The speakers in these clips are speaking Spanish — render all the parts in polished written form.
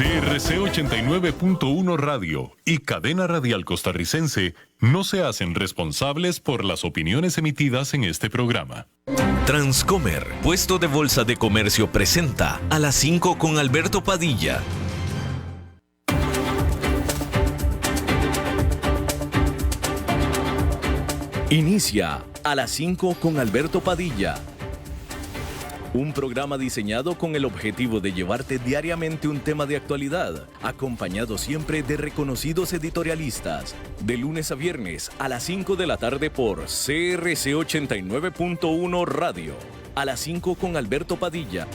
CRC 89.1 Radio y Cadena Radial Costarricense no se hacen responsables por las opiniones emitidas en este programa. Transcomer, puesto de bolsa de comercio, presenta a las 5 con Alberto Padilla. Inicia a las 5 con Alberto Padilla. Un programa diseñado con el objetivo de llevarte diariamente un tema de actualidad, acompañado siempre de reconocidos editorialistas, de lunes a viernes a las 5 de la tarde por CRC 89.1 Radio. A las 5 con Alberto Padilla.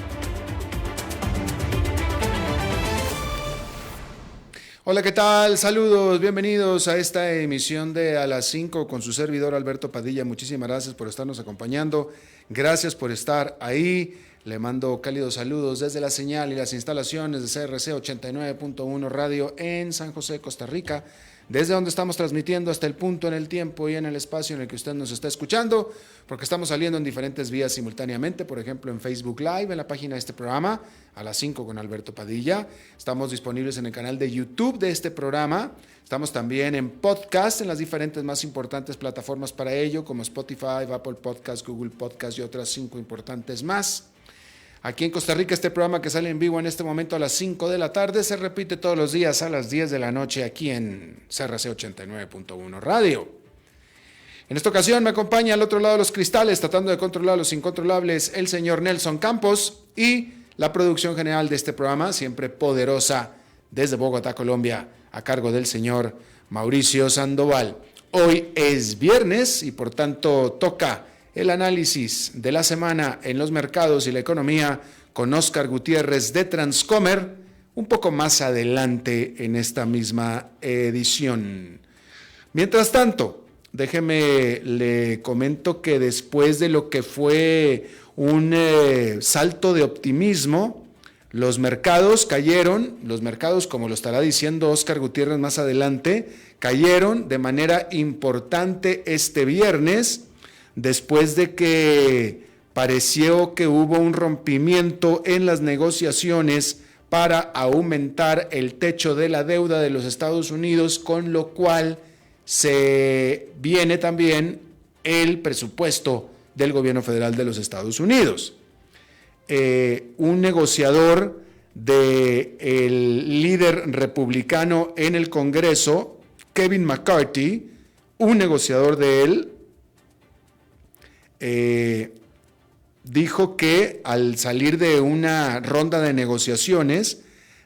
Hola, ¿qué tal? Saludos, bienvenidos a esta emisión de A las 5 con su servidor Alberto Padilla. Muchísimas gracias por estarnos acompañando, gracias por estar ahí. Le mando cálidos saludos desde la señal y las instalaciones de CRC 89.1 Radio en San José, Costa Rica, desde donde estamos transmitiendo hasta el punto en el tiempo y en el espacio en el que usted nos está escuchando, porque estamos saliendo en diferentes vías simultáneamente, por ejemplo en Facebook Live, en la página de este programa, A las 5 con Alberto Padilla. Estamos disponibles en el canal de YouTube de este programa. Estamos también en podcast, en las diferentes más importantes plataformas para ello, como Spotify, Apple Podcast, Google Podcast y otras 5 importantes más. Aquí en Costa Rica, este programa que sale en vivo en este momento a las 5 de la tarde se repite todos los días a las 10 de la noche aquí en CRC 89.1 Radio. En esta ocasión me acompaña al otro lado de los cristales, tratando de controlar los incontrolables, el señor Nelson Campos, y la producción general de este programa, siempre poderosa, desde Bogotá, Colombia, a cargo del señor Mauricio Sandoval. Hoy es viernes y por tanto toca el análisis de la semana en los mercados y la economía con Óscar Gutiérrez de Transcomer, un poco más adelante en esta misma edición. Mientras tanto, déjeme le comento que después de lo que fue un salto de optimismo, los mercados cayeron, como lo estará diciendo Óscar Gutiérrez más adelante, cayeron de manera importante este viernes, después de que pareció que hubo un rompimiento en las negociaciones para aumentar el techo de la deuda de los Estados Unidos, con lo cual se viene también el presupuesto del gobierno federal de los Estados Unidos. Un negociador del líder republicano en el Congreso, Kevin McCarthy, un negociador de él, dijo que al salir de una ronda de negociaciones,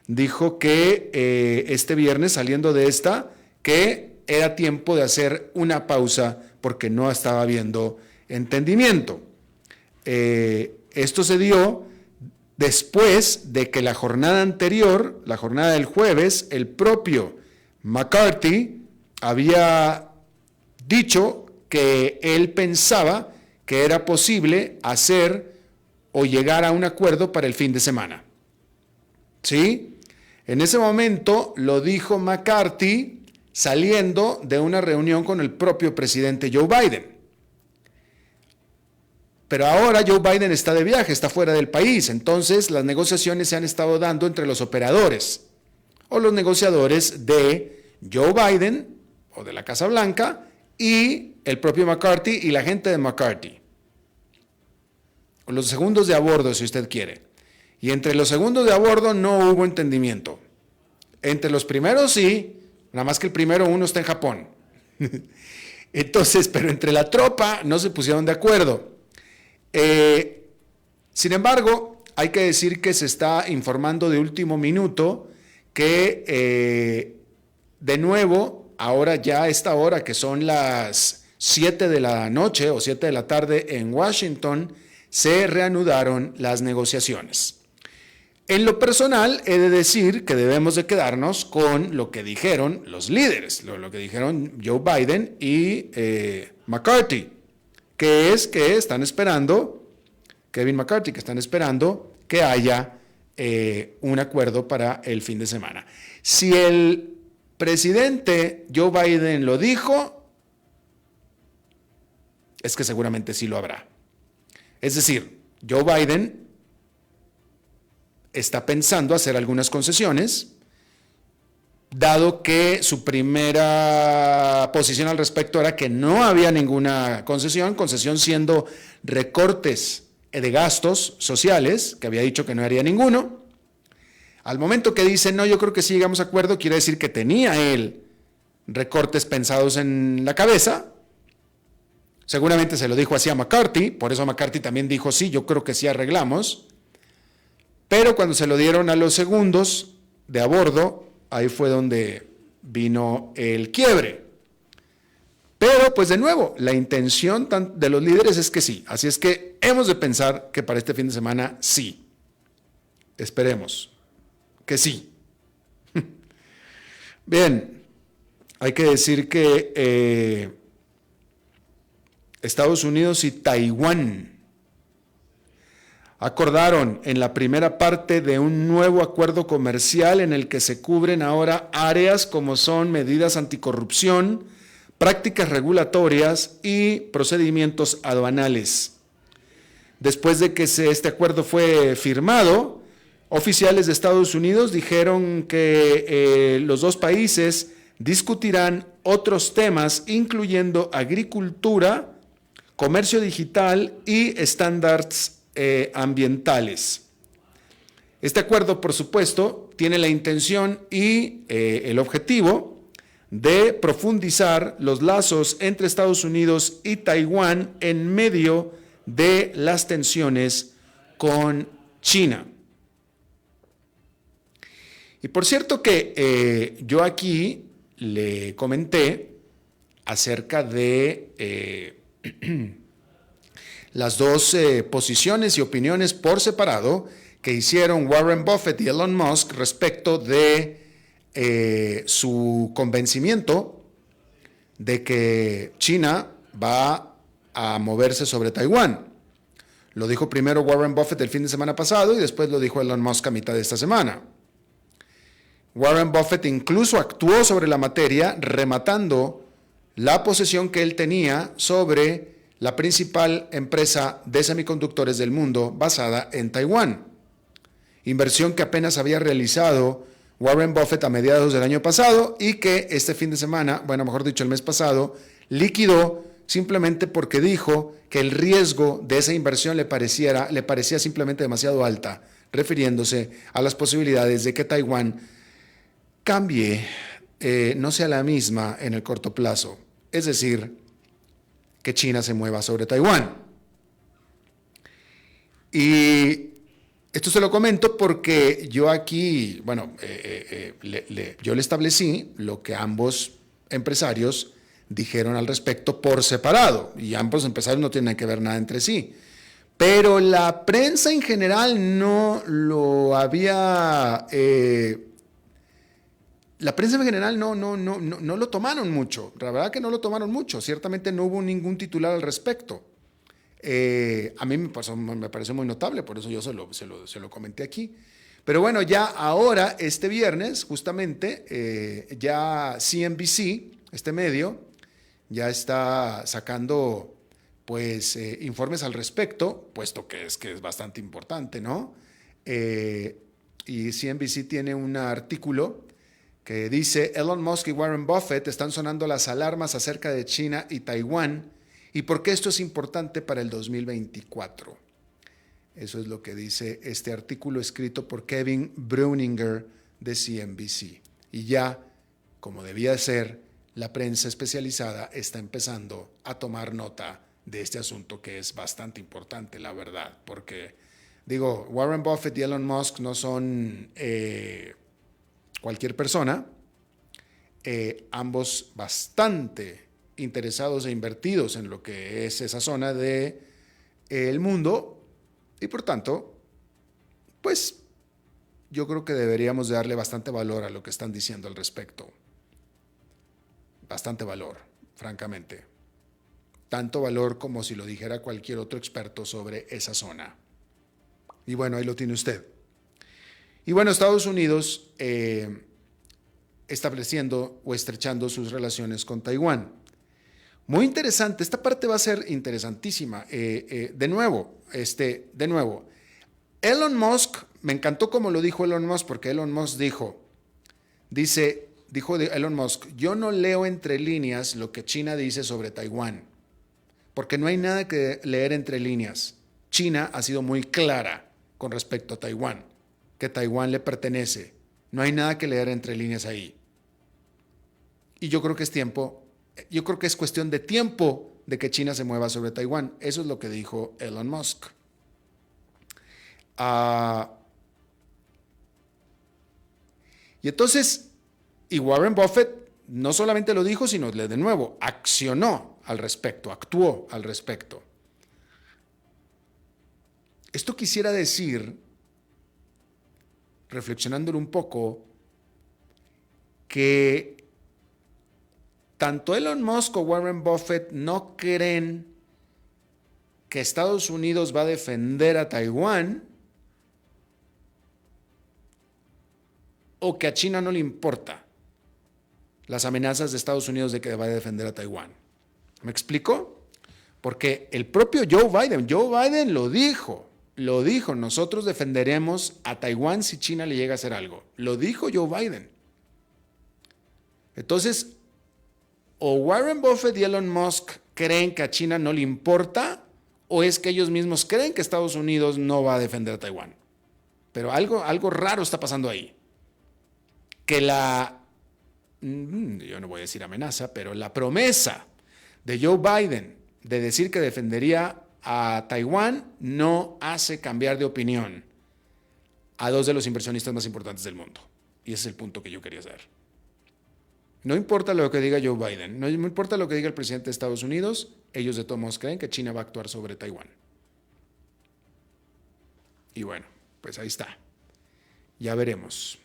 dijo que este viernes, saliendo de esta, que era tiempo de hacer una pausa porque no estaba habiendo entendimiento. Esto se dio después de que la jornada anterior, la jornada del jueves, el propio McCarthy había dicho que él pensaba que era posible hacer o llegar a un acuerdo para el fin de semana. ¿Sí? En ese momento lo dijo McCarthy saliendo de una reunión con el propio presidente Joe Biden. Pero ahora Joe Biden está de viaje, está fuera del país, entonces las negociaciones se han estado dando entre los operadores o los negociadores de Joe Biden o de la Casa Blanca y el propio McCarthy y la gente de McCarthy. Los segundos de a bordo, si usted quiere. Y entre los segundos de a bordo no hubo entendimiento. Entre los primeros sí, nada más que el primero uno está en Japón. Entonces, pero entre la tropa no se pusieron de acuerdo. Sin embargo, hay que decir que se está informando de último minuto que de nuevo, ahora ya a esta hora que son las 7 de la noche o 7 de la tarde en Washington, se reanudaron las negociaciones. En lo personal, he de decir que debemos de quedarnos con lo que dijeron los líderes, lo que dijeron Joe Biden y McCarthy, que es que están esperando, Kevin McCarthy, que están esperando que haya un acuerdo para el fin de semana. Si el presidente Joe Biden lo dijo, es que seguramente sí lo habrá. Es decir, Joe Biden está pensando hacer algunas concesiones, dado que su primera posición al respecto era que no había ninguna concesión siendo recortes de gastos sociales, que había dicho que no haría ninguno. Al momento que dice, no, yo creo que sí llegamos a acuerdo, quiere decir que tenía él recortes pensados en la cabeza. Seguramente se lo dijo así a McCarthy, por eso McCarthy también dijo, sí, yo creo que sí arreglamos. Pero cuando se lo dieron a los segundos de a bordo, ahí fue donde vino el quiebre. Pero, pues de nuevo, la intención de los líderes es que sí. Así es que hemos de pensar que para este fin de semana sí. Esperemos que sí. Bien, hay que decir que Estados Unidos y Taiwán acordaron en la primera parte de un nuevo acuerdo comercial en el que se cubren ahora áreas como son medidas anticorrupción, prácticas regulatorias y procedimientos aduanales. Después de que este acuerdo fue firmado, oficiales de Estados Unidos dijeron que los dos países discutirán otros temas, incluyendo agricultura, comercio digital y estándares ambientales. Este acuerdo, por supuesto, tiene la intención y el objetivo de profundizar los lazos entre Estados Unidos y Taiwán en medio de las tensiones con China. Y por cierto que yo aquí le comenté acerca de las dos posiciones y opiniones por separado que hicieron Warren Buffett y Elon Musk respecto de su convencimiento de que China va a moverse sobre Taiwán. Lo dijo primero Warren Buffett el fin de semana pasado y después lo dijo Elon Musk a mitad de esta semana. Warren Buffett incluso actuó sobre la materia, rematando la posesión que él tenía sobre la principal empresa de semiconductores del mundo basada en Taiwán. Inversión que apenas había realizado Warren Buffett a mediados del año pasado y que este fin de semana, bueno, mejor dicho, el mes pasado, liquidó simplemente porque dijo que el riesgo de esa inversión le parecía simplemente demasiado alta, refiriéndose a las posibilidades de que Taiwán cambie, no sea la misma en el corto plazo. Es decir, que China se mueva sobre Taiwán. Y esto se lo comento porque yo aquí, bueno, yo le establecí lo que ambos empresarios dijeron al respecto por separado, y ambos empresarios no tienen que ver nada entre sí. Pero la prensa en general no lo había... La prensa en general no lo tomaron mucho, la verdad que no lo tomaron mucho, ciertamente no hubo ningún titular al respecto. A mí me pareció muy notable, por eso yo se lo comenté aquí. Pero bueno, ya ahora, este viernes, justamente, ya CNBC, este medio, ya está sacando pues informes al respecto, puesto que es bastante importante, ¿no? Y CNBC tiene un artículo que dice: Elon Musk y Warren Buffett están sonando las alarmas acerca de China y Taiwán y por qué esto es importante para el 2024. Eso es lo que dice este artículo escrito por Kevin Breuninger de CNBC. Y ya, como debía ser, la prensa especializada está empezando a tomar nota de este asunto que es bastante importante, la verdad, porque, digo, Warren Buffett y Elon Musk no son cualquier persona, ambos bastante interesados e invertidos en lo que es esa zona del mundo, y por tanto, pues yo creo que deberíamos de darle bastante valor a lo que están diciendo al respecto. Bastante valor, francamente. Tanto valor como si lo dijera cualquier otro experto sobre esa zona. Y bueno, ahí lo tiene usted. Y bueno, Estados Unidos estableciendo o estrechando sus relaciones con Taiwán. Muy interesante, esta parte va a ser interesantísima. De nuevo, Elon Musk, me encantó como lo dijo Elon Musk, porque Elon Musk dijo Elon Musk, yo no leo entre líneas lo que China dice sobre Taiwán, porque no hay nada que leer entre líneas. China ha sido muy clara con respecto a Taiwán, que Taiwán le pertenece. No hay nada que leer entre líneas ahí. Y yo creo que es cuestión de tiempo de que China se mueva sobre Taiwán. Eso es lo que dijo Elon Musk. Y entonces, Warren Buffett no solamente lo dijo, sino de nuevo, accionó al respecto, actuó al respecto. Esto quisiera decir, reflexionándolo un poco, que tanto Elon Musk o Warren Buffett no creen que Estados Unidos va a defender a Taiwán, o que a China no le importa las amenazas de Estados Unidos de que va a defender a Taiwán. ¿Me explico? Porque el propio Joe Biden lo dijo, nosotros defenderemos a Taiwán si China le llega a hacer algo. Lo dijo Joe Biden. Entonces, o Warren Buffett y Elon Musk creen que a China no le importa, o es que ellos mismos creen que Estados Unidos no va a defender a Taiwán. Pero algo raro está pasando ahí. Que yo no voy a decir amenaza, pero la promesa de Joe Biden de decir que defendería a Taiwán no hace cambiar de opinión a dos de los inversionistas más importantes del mundo. Y ese es el punto que yo quería hacer. No importa lo que diga Joe Biden, no importa lo que diga el presidente de Estados Unidos, ellos de todos modos creen que China va a actuar sobre Taiwán. Y bueno, pues ahí está. Ya veremos.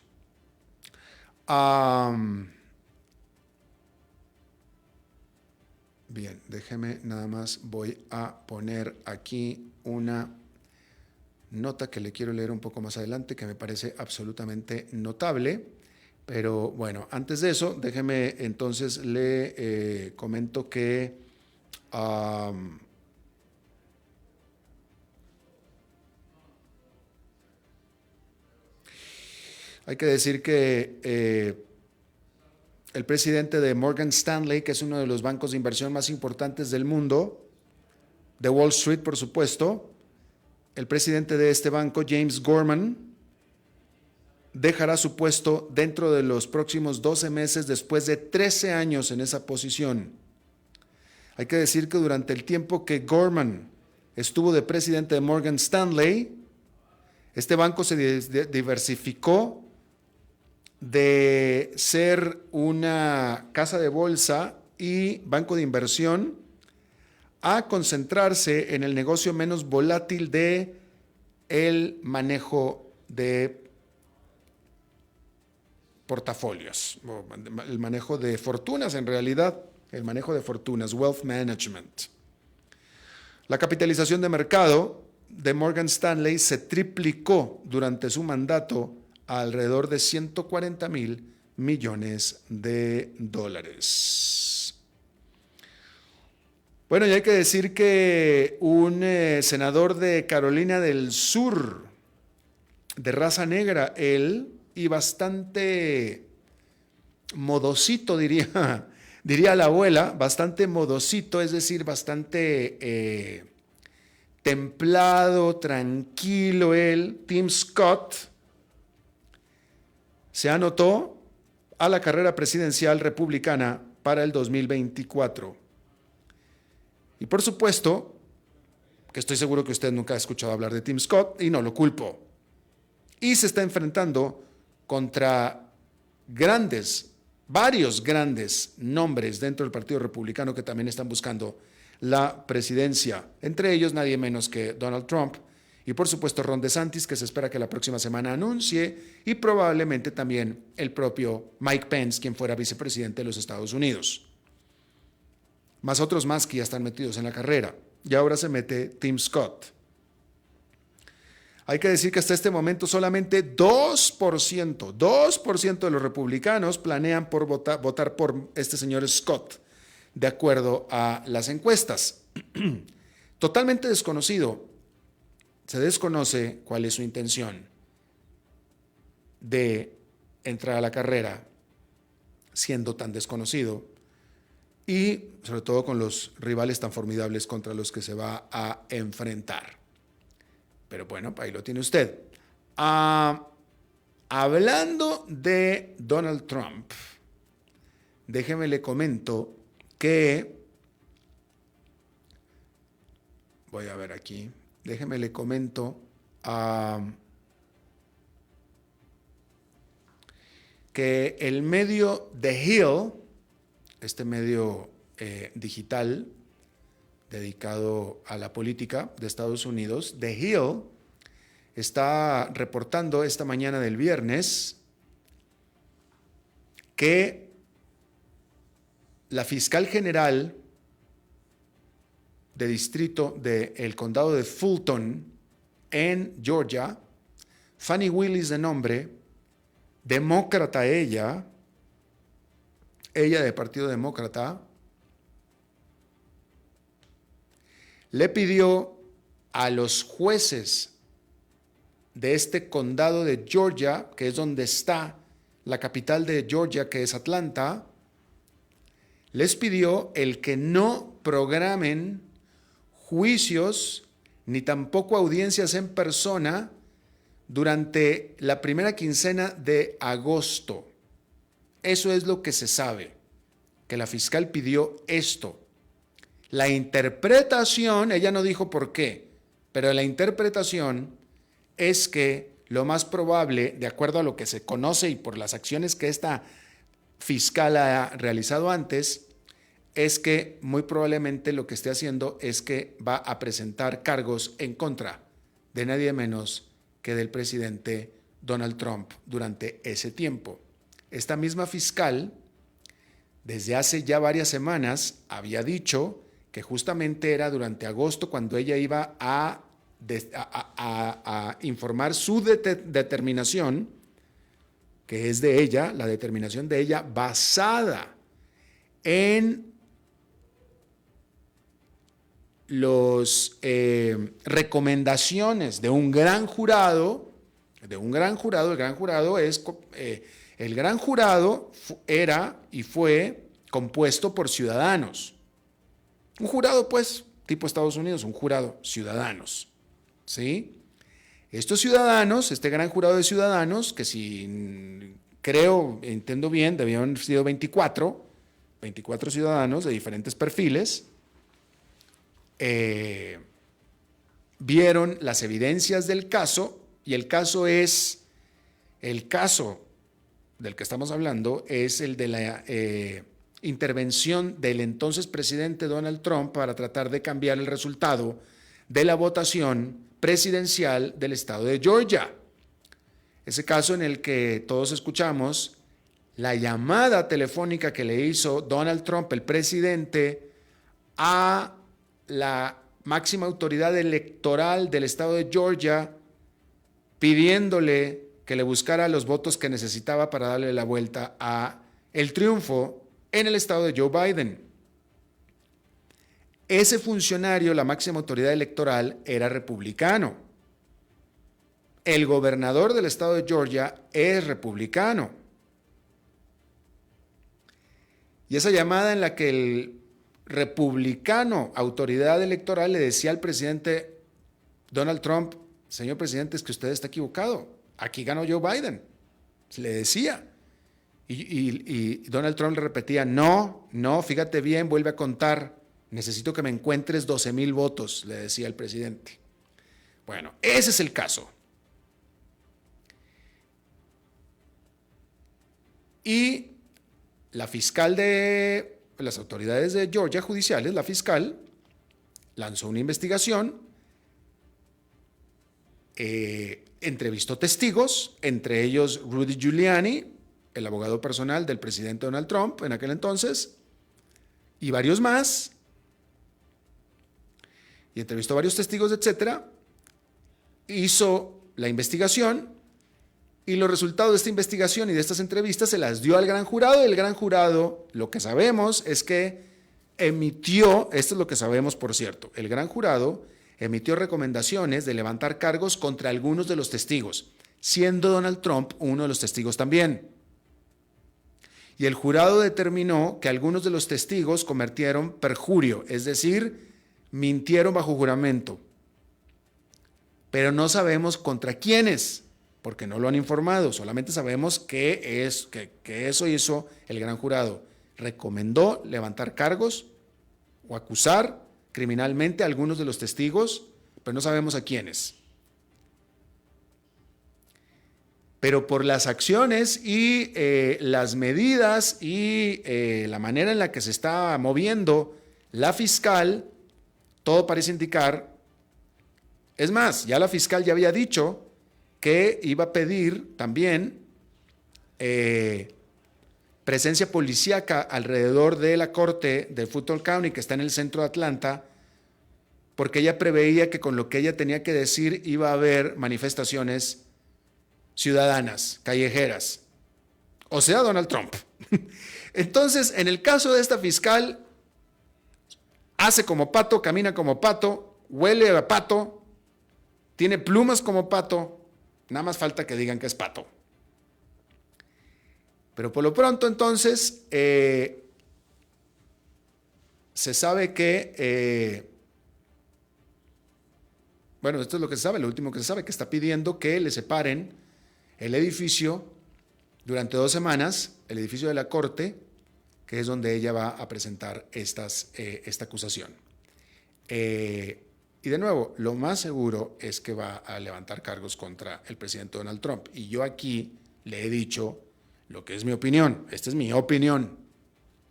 Bien, déjeme nada más, voy a poner aquí una nota que le quiero leer un poco más adelante, que me parece absolutamente notable, pero bueno, antes de eso, déjeme entonces le comento que hay que decir que el presidente de Morgan Stanley, que es uno de los bancos de inversión más importantes del mundo, de Wall Street, por supuesto, el presidente de este banco, James Gorman, dejará su puesto dentro de los próximos 12 meses después de 13 años en esa posición. Hay que decir que durante el tiempo que Gorman estuvo de presidente de Morgan Stanley, este banco se diversificó de ser una casa de bolsa y banco de inversión a concentrarse en el negocio menos volátil de el manejo de portafolios, el manejo de fortunas en realidad, el manejo de fortunas, wealth management. La capitalización de mercado de Morgan Stanley se triplicó durante su mandato a alrededor de $140,000 millones. Bueno, y hay que decir que un senador de Carolina del Sur, de raza negra, él, y bastante modosito, diría la abuela, bastante modosito, es decir, bastante templado, tranquilo él, Tim Scott, se anotó a la carrera presidencial republicana para el 2024. Y por supuesto, que estoy seguro que usted nunca ha escuchado hablar de Tim Scott, y no lo culpo. Y se está enfrentando contra varios grandes nombres dentro del Partido Republicano que también están buscando la presidencia. Entre ellos, nadie menos que Donald Trump. Y por supuesto Ron DeSantis, que se espera que la próxima semana anuncie, y probablemente también el propio Mike Pence, quien fuera vicepresidente de los Estados Unidos. Más otros más que ya están metidos en la carrera. Y ahora se mete Tim Scott. Hay que decir que hasta este momento solamente 2% de los republicanos planean votar por este señor Scott, de acuerdo a las encuestas. Totalmente desconocido se desconoce cuál es su intención de entrar a la carrera siendo tan desconocido y sobre todo con los rivales tan formidables contra los que se va a enfrentar. Pero bueno, ahí lo tiene usted. Hablando de Donald Trump, déjeme le comento que, voy a ver aquí, déjeme le comento que el medio The Hill, este medio digital dedicado a la política de Estados Unidos, The Hill, está reportando esta mañana del viernes que la fiscal general de distrito del condado de Fulton, en Georgia, Fani Willis de nombre, demócrata ella de Partido Demócrata, le pidió a los jueces de este condado de Georgia, que es donde está la capital de Georgia, que es Atlanta, les pidió el que no programen juicios ni tampoco audiencias en persona durante la primera quincena de agosto. Eso es lo que se sabe, que la fiscal pidió esto. La interpretación, ella no dijo por qué, pero la interpretación es que lo más probable, de acuerdo a lo que se conoce y por las acciones que esta fiscal ha realizado antes, es que muy probablemente lo que esté haciendo es que va a presentar cargos en contra de nadie menos que del presidente Donald Trump durante ese tiempo. Esta misma fiscal, desde hace ya varias semanas, había dicho que justamente era durante agosto cuando ella iba a informar su determinación, que es de ella, la determinación de ella basada en las recomendaciones de un gran jurado, el gran jurado era y fue compuesto por ciudadanos. Un jurado, pues, tipo Estados Unidos, un jurado, ciudadanos, ¿sí? Estos ciudadanos, este gran jurado de ciudadanos, que si entiendo bien, debían haber sido 24 ciudadanos de diferentes perfiles, vieron las evidencias del caso, y el caso del que estamos hablando es el de la intervención del entonces presidente Donald Trump para tratar de cambiar el resultado de la votación presidencial del estado de Georgia. Ese caso en el que todos escuchamos la llamada telefónica que le hizo Donald Trump, el presidente, a la máxima autoridad electoral del estado de Georgia, pidiéndole que le buscara los votos que necesitaba para darle la vuelta a el triunfo en el estado de Joe Biden. Ese funcionario, la máxima autoridad electoral, era republicano. El gobernador del estado de Georgia es republicano. Y esa llamada en la que el republicano, autoridad electoral, le decía al presidente Donald Trump: señor presidente, es que usted está equivocado, aquí ganó Joe Biden, le decía. Y Donald Trump le repetía: no, fíjate bien, vuelve a contar, necesito que me encuentres 12,000 votos, le decía el presidente. Bueno, ese es el caso. Y la fiscal de las autoridades de Georgia judiciales, la fiscal, lanzó una investigación, entrevistó testigos, entre ellos Rudy Giuliani, el abogado personal del presidente Donald Trump en aquel entonces, y varios más, y entrevistó varios testigos, etcétera. Hizo la investigación, y los resultados de esta investigación y de estas entrevistas se las dio al gran jurado, y el gran jurado, lo que sabemos es que emitió, esto es lo que sabemos por cierto, el gran jurado emitió recomendaciones de levantar cargos contra algunos de los testigos, siendo Donald Trump uno de los testigos también. Y el jurado determinó que algunos de los testigos cometieron perjurio, es decir, mintieron bajo juramento. Pero no sabemos contra quiénes, porque no lo han informado, solamente sabemos que eso hizo el gran jurado. Recomendó levantar cargos o acusar criminalmente a algunos de los testigos, pero no sabemos a quiénes. Pero por las acciones y las medidas y la manera en la que se está moviendo la fiscal, todo parece indicar, es más, ya la fiscal ya había dicho que iba a pedir también presencia policíaca alrededor de la corte de Fulton County, que está en el centro de Atlanta, porque ella preveía que con lo que ella tenía que decir iba a haber manifestaciones ciudadanas, callejeras, o sea, Donald Trump. Entonces, en el caso de esta fiscal, hace como pato, camina como pato, huele a pato, tiene plumas como pato, nada más falta que digan que es pato. Pero por lo pronto, entonces, se sabe que, bueno, esto es lo que se sabe, lo último que se sabe, que está pidiendo que le separen el edificio durante 2 semanas, el edificio de la corte, que es donde ella va a presentar esta acusación. Y de nuevo, lo más seguro es que va a levantar cargos contra el presidente Donald Trump. Y yo aquí le he dicho lo que es mi opinión. Esta es mi opinión.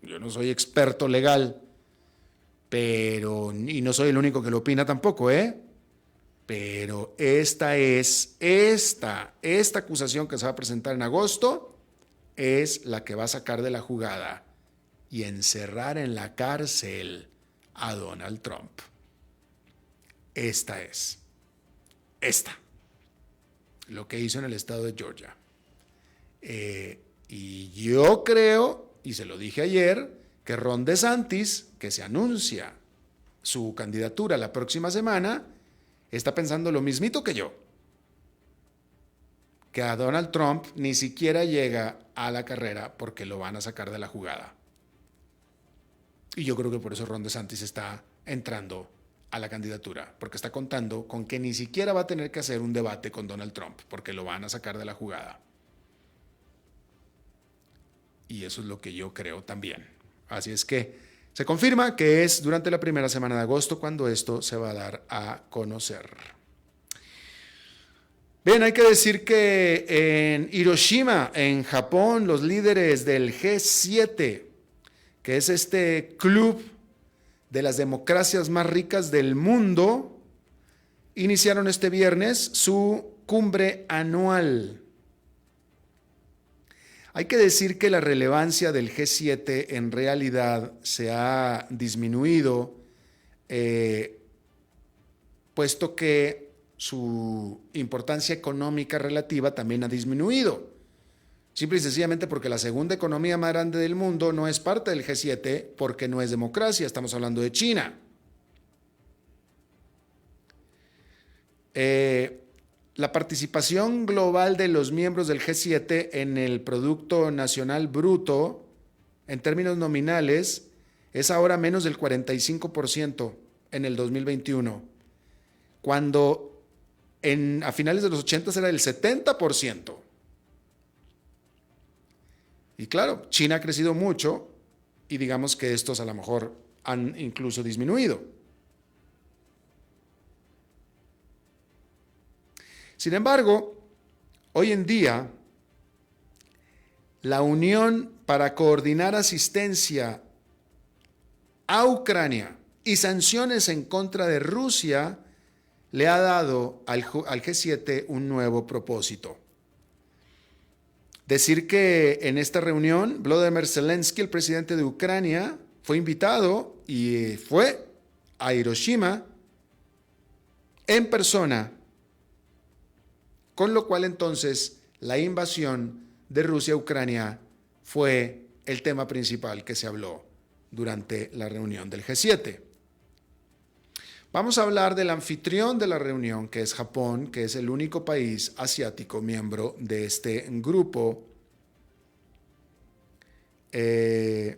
Yo no soy experto legal, y no soy el único que lo opina tampoco, Pero esta acusación que se va a presentar en agosto es la que va a sacar de la jugada y encerrar en la cárcel a Donald Trump. Esta, lo que hizo en el estado de Georgia. Y yo creo, y se lo dije ayer, que Ron DeSantis, que se anuncia su candidatura la próxima semana, está pensando lo mismito que yo, que a Donald Trump ni siquiera llega a la carrera porque lo van a sacar de la jugada. Y yo creo que por eso Ron DeSantis está entrando a la candidatura, porque está contando con que ni siquiera va a tener que hacer un debate con Donald Trump, porque lo van a sacar de la jugada. Y eso es lo que yo creo también. Así es que se confirma que es durante la primera semana de agosto cuando esto se va a dar a conocer. Bien, hay que decir que en Hiroshima, en Japón, los líderes del G7, que es este club de las democracias más ricas del mundo, iniciaron este viernes su cumbre anual. Hay que decir que la relevancia del G7 en realidad se ha disminuido, puesto que su importancia económica relativa también ha disminuido. Simple y sencillamente porque la segunda economía más grande del mundo no es parte del G7 porque no es democracia, estamos hablando de China. La participación global de los miembros del G7 en el Producto Nacional Bruto, en términos nominales, es ahora menos del 45% en el 2021, cuando a finales de los 80 era del 70%. Y claro, China ha crecido mucho y digamos que estos a lo mejor han incluso disminuido. Sin embargo, hoy en día, la Unión para Coordinar Asistencia a Ucrania y sanciones en contra de Rusia le ha dado al G7 un nuevo propósito. Decir que en esta reunión, Volodymyr Zelensky, el presidente de Ucrania, fue invitado y fue a Hiroshima en persona, con lo cual entonces la invasión de Rusia a Ucrania fue el tema principal que se habló durante la reunión del G7. Vamos a hablar del anfitrión de la reunión, que es Japón, que es el único país asiático miembro de este grupo. Y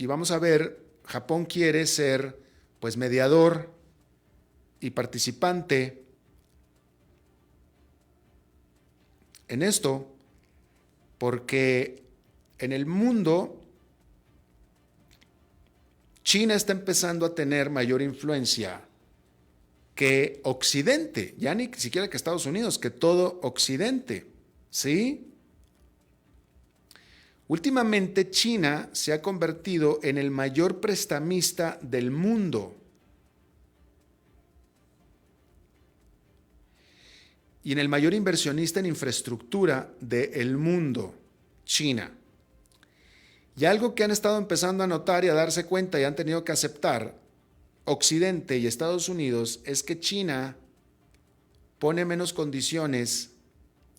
vamos a ver, Japón quiere ser pues mediador y participante en esto, porque en el mundo China está empezando a tener mayor influencia que Occidente, ya ni siquiera que Estados Unidos, que todo Occidente, ¿sí? Últimamente China se ha convertido en el mayor prestamista del mundo. Y en el mayor inversionista en infraestructura del mundo, China. Y algo que han estado empezando a notar y a darse cuenta y han tenido que aceptar Occidente y Estados Unidos es que China pone menos condiciones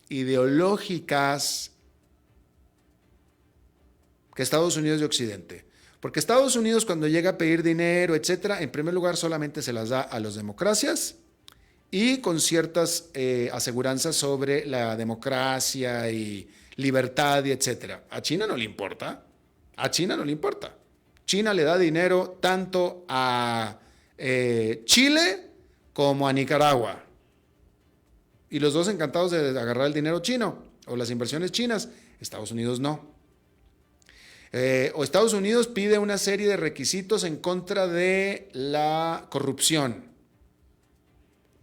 ideológicas que Estados Unidos y Occidente. Porque Estados Unidos, cuando llega a pedir dinero, etcétera, en primer lugar solamente se las da a las democracias y con ciertas aseguranzas sobre la democracia y libertad y etcétera. A China no le importa. A China no le importa. China le da dinero tanto a Chile como a Nicaragua. Y los dos encantados de agarrar el dinero chino o las inversiones chinas. Estados Unidos no. O Estados Unidos pide una serie de requisitos en contra de la corrupción.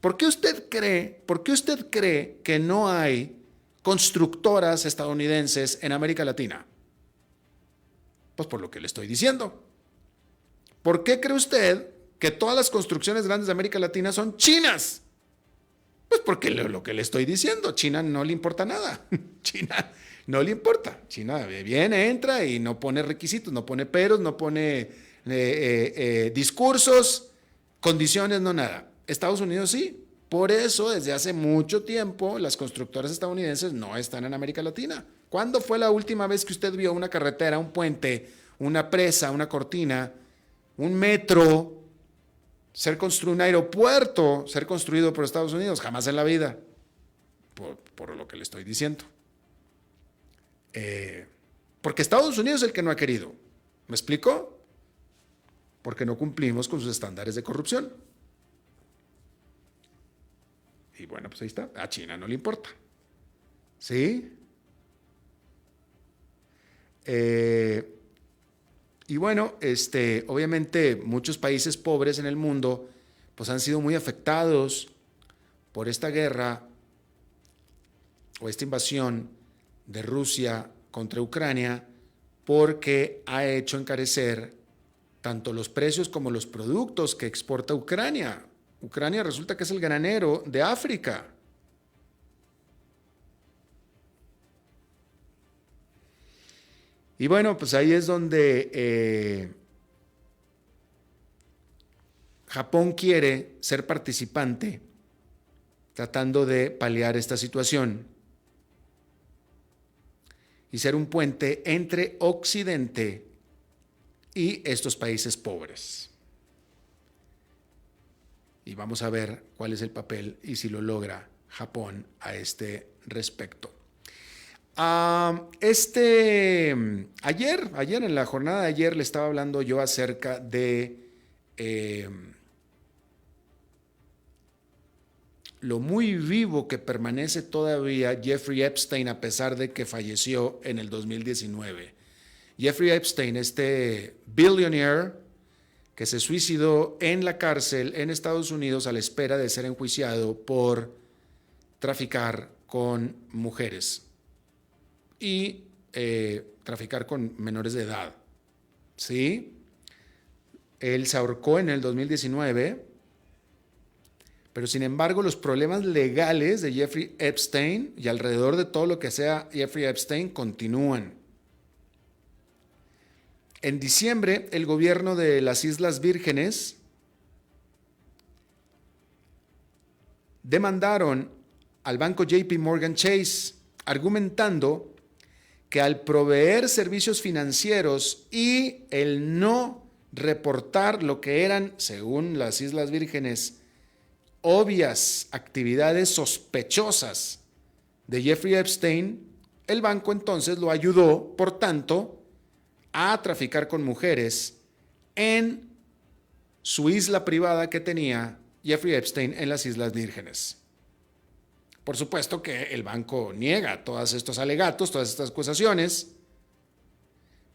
¿Por qué usted cree que no hay constructoras estadounidenses en América Latina? Pues por lo que le estoy diciendo. ¿Por qué cree usted que todas las construcciones grandes de América Latina son chinas? Pues porque lo que le estoy diciendo, China no le importa nada. China no le importa. China viene, entra y no pone requisitos, no pone peros, no pone discursos, condiciones, no nada. Estados Unidos sí. Por eso, desde hace mucho tiempo, las constructoras estadounidenses no están en América Latina. ¿Cuándo fue la última vez que usted vio una carretera, un puente, una presa, una cortina, un metro, un aeropuerto ser construido por Estados Unidos? Jamás en la vida, por lo que le estoy diciendo. Porque Estados Unidos es el que no ha querido. ¿Me explico? Porque no cumplimos con sus estándares de corrupción. Y bueno, pues ahí está. A China no le importa. ¿Sí? Y bueno, obviamente muchos países pobres en el mundo pues han sido muy afectados por esta guerra o esta invasión de Rusia contra Ucrania, porque ha hecho encarecer tanto los precios como los productos que exporta Ucrania. Ucrania resulta que es el granero de África. Y bueno, pues ahí es donde Japón quiere ser participante, tratando de paliar esta situación y ser un puente entre Occidente y estos países pobres. Y vamos a ver cuál es el papel y si lo logra Japón a este respecto. Ayer en la jornada de ayer le estaba hablando yo acerca de lo muy vivo que permanece todavía Jeffrey Epstein a pesar de que falleció en el 2019. Jeffrey Epstein, este billionaire que se suicidó en la cárcel en Estados Unidos a la espera de ser enjuiciado por traficar con mujeres y traficar con menores de edad. ¿Sí? Él se ahorcó en el 2019, pero sin embargo los problemas legales de Jeffrey Epstein y alrededor de todo lo que sea Jeffrey Epstein continúan. En diciembre, el gobierno de las Islas Vírgenes demandaron al banco JP Morgan Chase, argumentando que al proveer servicios financieros y el no reportar lo que eran, según las Islas Vírgenes, obvias actividades sospechosas de Jeffrey Epstein, el banco entonces lo ayudó, por tanto, a traficar con mujeres en su isla privada que tenía Jeffrey Epstein en las Islas Vírgenes. Por supuesto que el banco niega todos estos alegatos, todas estas acusaciones,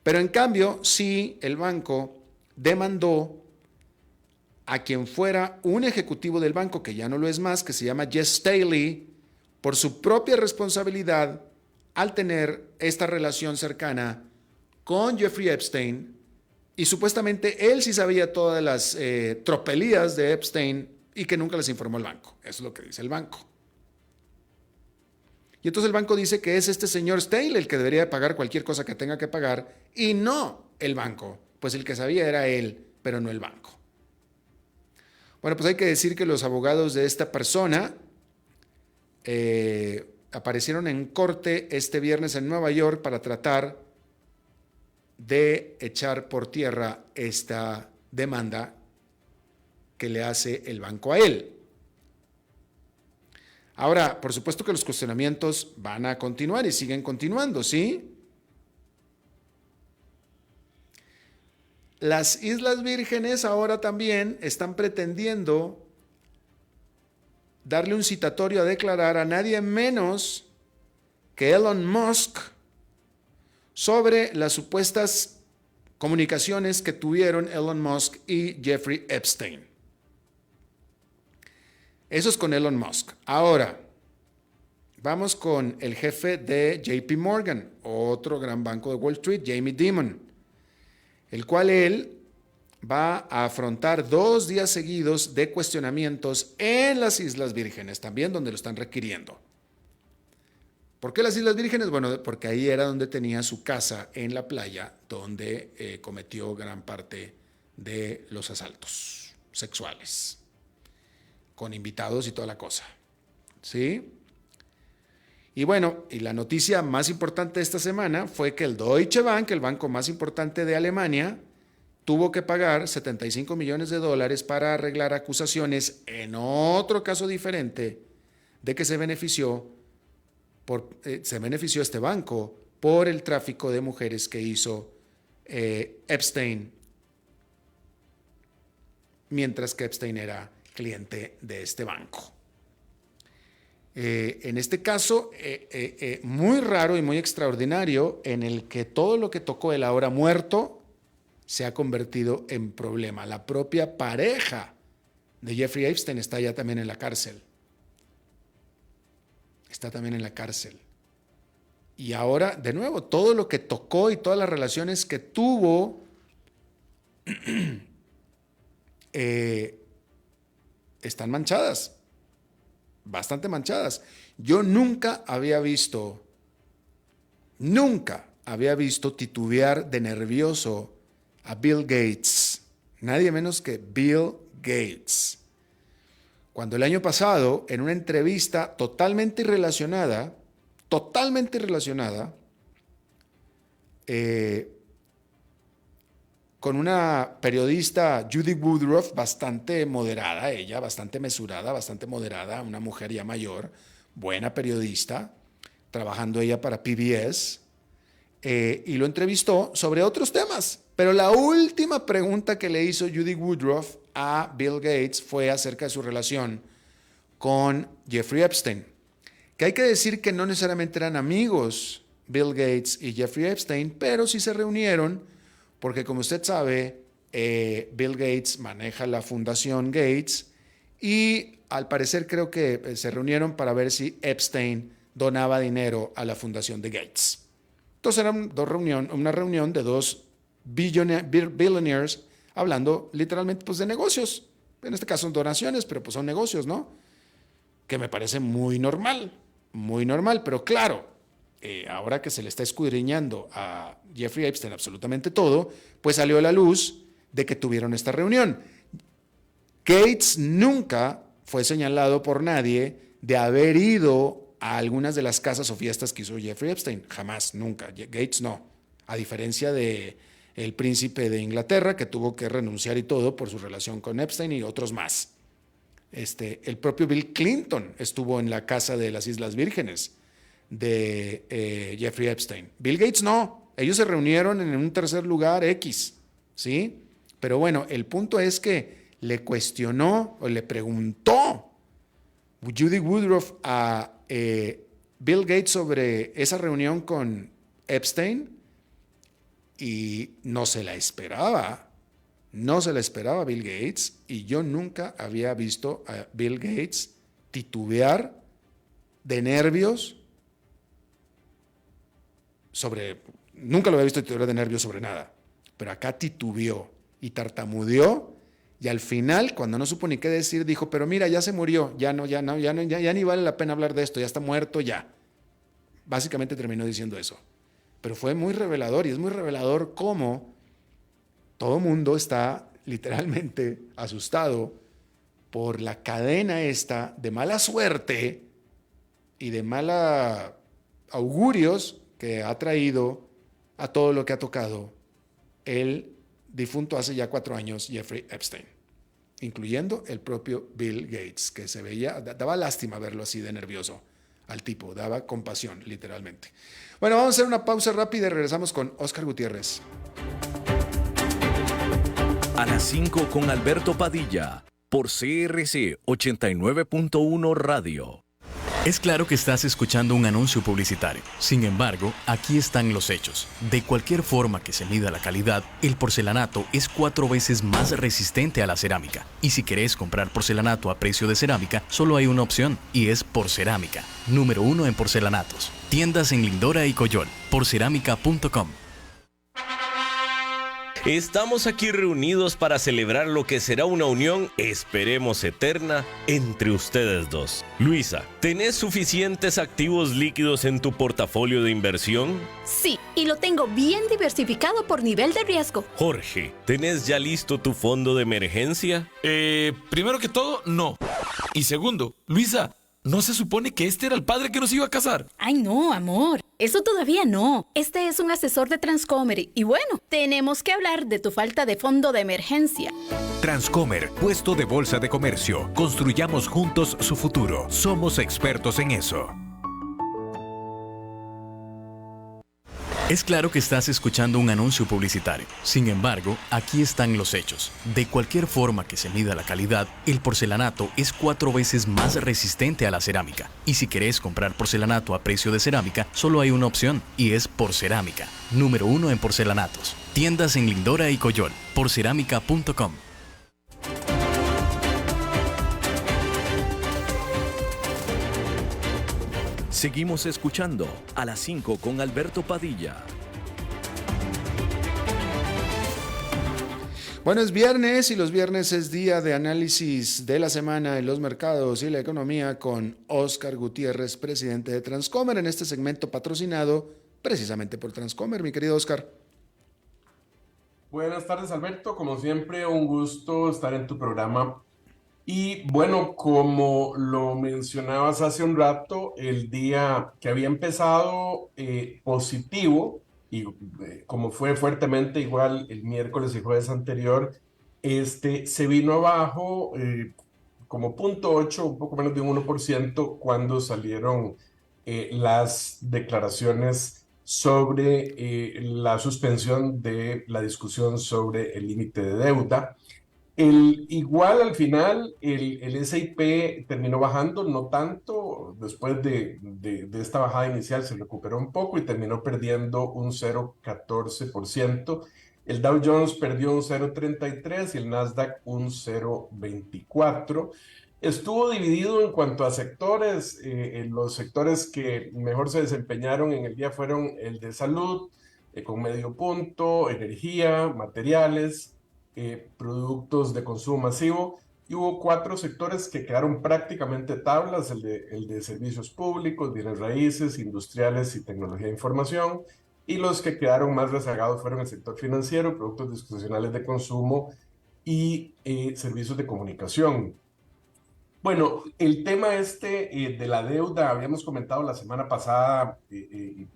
pero en cambio sí el banco demandó a quien fuera un ejecutivo del banco, que ya no lo es más, que se llama Jess Staley, por su propia responsabilidad al tener esta relación cercana con Jeffrey Epstein, y supuestamente él sí sabía todas las tropelías de Epstein y que nunca les informó al banco. Eso es lo que dice el banco. Y entonces el banco dice que es este señor Staley el que debería pagar cualquier cosa que tenga que pagar y no el banco, pues el que sabía era él, pero no el banco. Bueno, pues hay que decir que los abogados de esta persona aparecieron en corte este viernes en Nueva York para tratar de echar por tierra esta demanda que le hace el banco a él. Ahora, por supuesto que los cuestionamientos van a continuar y siguen continuando, ¿sí? Las Islas Vírgenes ahora también están pretendiendo darle un citatorio a declarar a nadie menos que Elon Musk sobre las supuestas comunicaciones que tuvieron Elon Musk y Jeffrey Epstein. Eso es con Elon Musk. Ahora, vamos con el jefe de JP Morgan, otro gran banco de Wall Street, Jamie Dimon, el cual él va a afrontar 2 días seguidos de cuestionamientos en las Islas Vírgenes, también donde lo están requiriendo. ¿Por qué las Islas Vírgenes? Bueno, porque ahí era donde tenía su casa en la playa, donde cometió gran parte de los asaltos sexuales, con invitados y toda la cosa. ¿Sí? Y bueno, y la noticia más importante de esta semana fue que el Deutsche Bank, el banco más importante de Alemania, tuvo que pagar $75 millones para arreglar acusaciones en otro caso diferente de que se benefició este banco por el tráfico de mujeres que hizo Epstein, mientras que Epstein era cliente de este banco. En este caso, muy raro y muy extraordinario, en el que todo lo que tocó el ahora muerto se ha convertido en problema. La propia pareja de Jeffrey Epstein está ya también en la cárcel. Está también en la cárcel. Y ahora, de nuevo, todo lo que tocó y todas las relaciones que tuvo están manchadas, bastante manchadas. Yo nunca había visto titubear de nervioso a Bill Gates, nadie menos que Bill Gates. Cuando el año pasado, en una entrevista totalmente irrelacionada, con una periodista, Judy Woodruff, bastante moderada, ella, bastante mesurada, bastante moderada, una mujer ya mayor, buena periodista, trabajando ella para PBS, y lo entrevistó sobre otros temas. Pero la última pregunta que le hizo Judy Woodruff a Bill Gates fue acerca de su relación con Jeffrey Epstein. Que hay que decir que no necesariamente eran amigos Bill Gates y Jeffrey Epstein, pero sí se reunieron porque, como usted sabe, Bill Gates maneja la Fundación Gates y al parecer creo que se reunieron para ver si Epstein donaba dinero a la Fundación de Gates. Entonces era una reunión de dos billionaires hablando literalmente pues, de negocios. En este caso son donaciones, pero pues son negocios, ¿no? Que me parece muy normal, pero claro, ahora que se le está escudriñando a Jeffrey Epstein absolutamente todo, pues salió a la luz de que tuvieron esta reunión. Gates nunca fue señalado por nadie de haber ido a algunas de las casas o fiestas que hizo Jeffrey Epstein. Jamás, nunca. Gates no. A diferencia de el príncipe de Inglaterra, que tuvo que renunciar y todo por su relación con Epstein y otros más. El propio Bill Clinton estuvo en la casa de las Islas Vírgenes de Jeffrey Epstein. Bill Gates no, ellos se reunieron en un tercer lugar X, ¿sí? Pero bueno, el punto es que le cuestionó o le preguntó Judy Woodruff a Bill Gates sobre esa reunión con Epstein y no se la esperaba Bill Gates, y yo nunca había visto a Bill Gates titubear de nervios nunca lo había visto titubear de nervios sobre nada, pero acá titubeó y tartamudeó, y al final, cuando no supo ni qué decir, dijo, pero mira, ya se murió, ya ni vale la pena hablar de esto, ya está muerto ya. Básicamente terminó diciendo eso. Pero fue muy revelador, y es muy revelador cómo todo mundo está literalmente asustado por la cadena esta de mala suerte y de mala augurios que ha traído a todo lo que ha tocado el difunto hace ya 4 años Jeffrey Epstein, incluyendo el propio Bill Gates, que se veía, daba lástima verlo así de nervioso al tipo, daba compasión, literalmente. Bueno, vamos a hacer una pausa rápida y regresamos con Óscar Gutiérrez. A las 5 con Alberto Padilla, por CRC 89.1 Radio. Es claro que estás escuchando un anuncio publicitario. Sin embargo, aquí están los hechos. De cualquier forma que se mida la calidad, el porcelanato es 4 veces más resistente a la cerámica. Y si querés comprar porcelanato a precio de cerámica, solo hay una opción, y es Porcerámica, número 1 en porcelanatos. Tiendas en Lindora y Coyol, porcerámica.com. Estamos aquí reunidos para celebrar lo que será una unión, esperemos eterna, entre ustedes dos. Luisa, ¿tenés suficientes activos líquidos en tu portafolio de inversión? Sí, y lo tengo bien diversificado por nivel de riesgo. Jorge, ¿tenés ya listo tu fondo de emergencia? Primero que todo, no. Y segundo, Luisa, ¿no se supone que este era el padre que nos iba a casar? Ay, no, amor. Eso todavía no. Este es un asesor de Transcomer. Y bueno, tenemos que hablar de tu falta de fondo de emergencia. Transcomer, puesto de bolsa de comercio. Construyamos juntos su futuro. Somos expertos en eso. Es claro que estás escuchando un anuncio publicitario. Sin embargo, aquí están los hechos. De cualquier forma que se mida la calidad, el porcelanato es 4 veces más resistente a la cerámica. Y si querés comprar porcelanato a precio de cerámica, solo hay una opción, y es Porcerámica, número 1 en porcelanatos. Tiendas en Lindora y Coyol, porcerámica.com. Seguimos escuchando a las 5 con Alberto Padilla. Bueno, es viernes y los viernes es día de análisis de la semana en los mercados y la economía con Óscar Gutiérrez, presidente de Transcomer, en este segmento patrocinado precisamente por Transcomer. Mi querido Óscar. Buenas tardes, Alberto. Como siempre, un gusto estar en tu programa. Y bueno, como lo mencionabas hace un rato, el día que había empezado positivo, y como fue fuertemente igual el miércoles y jueves anterior, se vino abajo como 0.8, un poco menos de un 1%, cuando salieron las declaraciones sobre la suspensión de la discusión sobre el límite de deuda. Igual al final el S&P terminó bajando, no tanto, después de esta bajada inicial se recuperó un poco y terminó perdiendo un 0,14%. El Dow Jones perdió un 0,33% y el Nasdaq un 0,24%. Estuvo dividido en cuanto a sectores. Los sectores que mejor se desempeñaron en el día fueron el de salud, con medio punto, energía, materiales, productos de consumo masivo, y hubo 4 sectores que quedaron prácticamente tablas: el de servicios públicos, bienes raíces, industriales y tecnología de información, y los que quedaron más rezagados fueron el sector financiero, productos discrecionales de consumo y servicios de comunicación. Bueno, el tema de la deuda, habíamos comentado la semana pasada,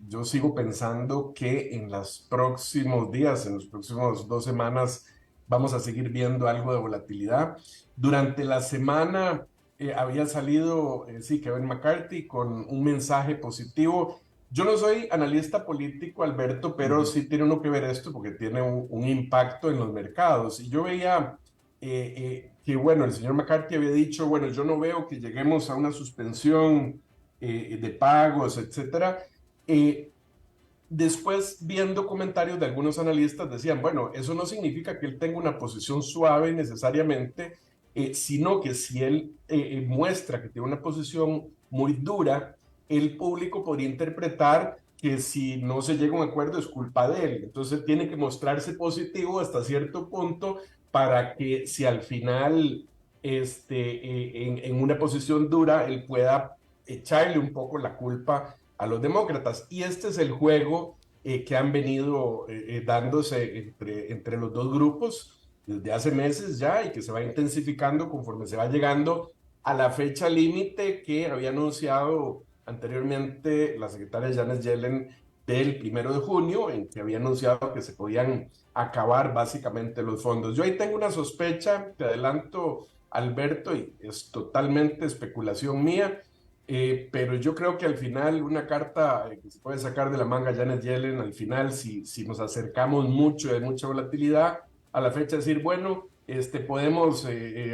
yo sigo pensando que en los próximos días, en los próximos 2 semanas, vamos a seguir viendo algo de volatilidad. Durante la semana había salido, sí, Kevin McCarthy con un mensaje positivo. Yo no soy analista político, Alberto, pero sí tiene uno que ver esto porque tiene un impacto en los mercados. Y yo veía que bueno, el señor McCarthy había dicho, bueno, yo no veo que lleguemos a una suspensión de pagos, etcétera. Después, viendo comentarios de algunos analistas, decían, bueno, eso no significa que él tenga una posición suave necesariamente, sino que si él muestra que tiene una posición muy dura, el público podría interpretar que si no se llega a un acuerdo es culpa de él. Entonces tiene que mostrarse positivo hasta cierto punto para que si al final en una posición dura él pueda echarle un poco la culpa a los demócratas. Y este es el juego que han venido dándose entre los dos grupos desde hace meses ya y que se va intensificando conforme se va llegando a la fecha límite que había anunciado anteriormente la secretaria Janet Yellen del 1 de junio, en que había anunciado que se podían acabar básicamente los fondos. Yo ahí tengo una sospecha, te adelanto, Alberto, y es totalmente especulación mía, pero yo creo que al final una carta que se puede sacar de la manga Janet Yellen, al final si nos acercamos mucho, de mucha volatilidad, a la fecha decir, bueno, podemos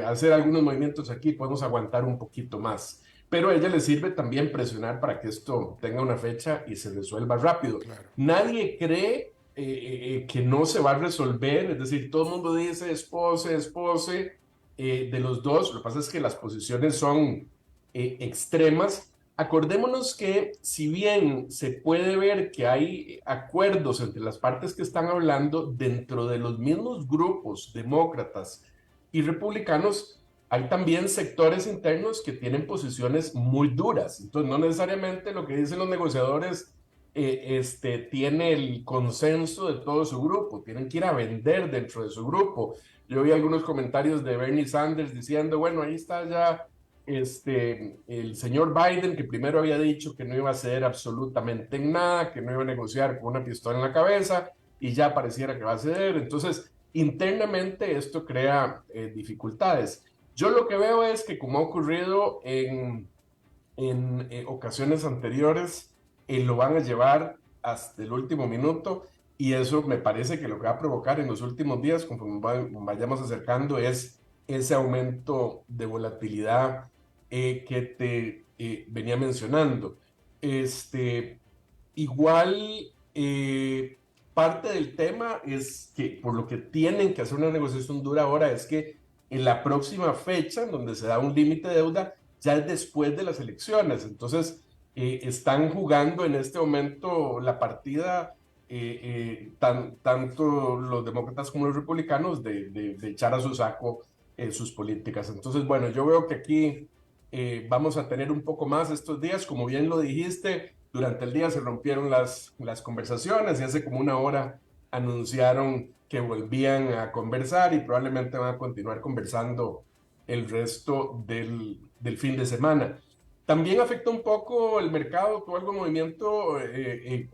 hacer algunos movimientos aquí, podemos aguantar un poquito más. Pero a ella le sirve también presionar para que esto tenga una fecha y se resuelva rápido. Claro. Nadie cree que no se va a resolver, es decir, todo el mundo dice espose de los dos. Lo que pasa es que las posiciones son extremas. Acordémonos que si bien se puede ver que hay acuerdos entre las partes que están hablando, dentro de los mismos grupos demócratas y republicanos, hay también sectores internos que tienen posiciones muy duras. Entonces, no necesariamente lo que dicen los negociadores tiene el consenso de todo su grupo. Tienen que ir a vender dentro de su grupo. Yo vi algunos comentarios de Bernie Sanders diciendo, bueno, ahí está ya el señor Biden, que primero había dicho que no iba a hacer absolutamente nada, que no iba a negociar con una pistola en la cabeza, y ya pareciera que va a ceder. Entonces, internamente esto crea dificultades. Yo lo que veo es que, como ha ocurrido en ocasiones anteriores, lo van a llevar hasta el último minuto, y eso me parece que lo que va a provocar en los últimos días, conforme vayamos acercando, es ese aumento de volatilidad que te venía mencionando. Igual, parte del tema es que por lo que tienen que hacer una negociación dura ahora es que en la próxima fecha, en donde se da un límite de deuda, ya es después de las elecciones. Entonces, están jugando en este momento la partida, tanto los demócratas como los republicanos, de echar a su saco sus políticas. Entonces, bueno, yo veo que aquí vamos a tener un poco más estos días. Como bien lo dijiste, durante el día se rompieron las conversaciones y hace como una hora anunciaron que volvían a conversar y probablemente van a continuar conversando el resto del fin de semana. También afectó un poco el mercado, tuvo algo de movimiento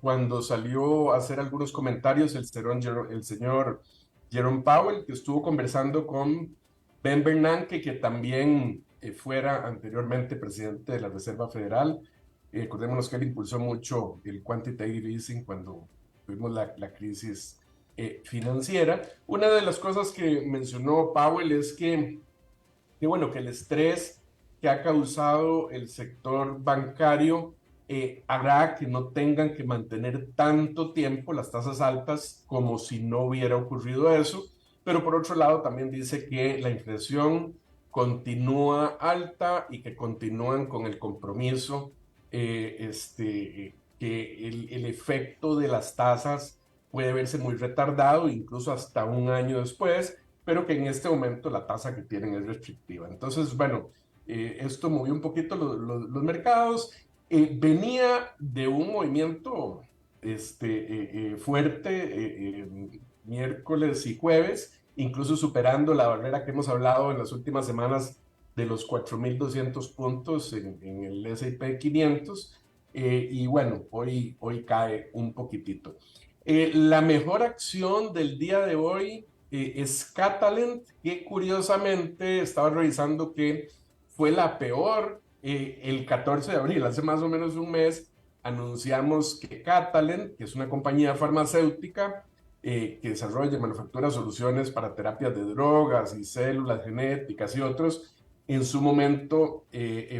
cuando salió a hacer algunos comentarios el señor Jerome Powell, que estuvo conversando con Ben Bernanke, que también fuera anteriormente presidente de la Reserva Federal. Acordémonos que él impulsó mucho el quantitative easing cuando tuvimos la crisis financiera. Una de las cosas que mencionó Powell es que bueno, que el estrés que ha causado el sector bancario hará que no tengan que mantener tanto tiempo las tasas altas como si no hubiera ocurrido eso. Pero por otro lado también dice que la inflación continúa alta y que continúan con el compromiso que el efecto de las tasas puede verse muy retardado, incluso hasta un año después, pero que en este momento la tasa que tienen es restrictiva. Entonces, bueno, esto movió un poquito los mercados. Venía de un movimiento fuerte miércoles y jueves, incluso superando la barrera que hemos hablado en las últimas semanas de los 4.200 puntos en el S&P 500. Y bueno, hoy cae un poquitito. La mejor acción del día de hoy es Catalent, que curiosamente estaba revisando que fue la peor el 14 de abril, hace más o menos un mes, anunciamos que Catalent, que es una compañía farmacéutica que desarrolla y manufactura soluciones para terapias de drogas y células genéticas y otros, en su momento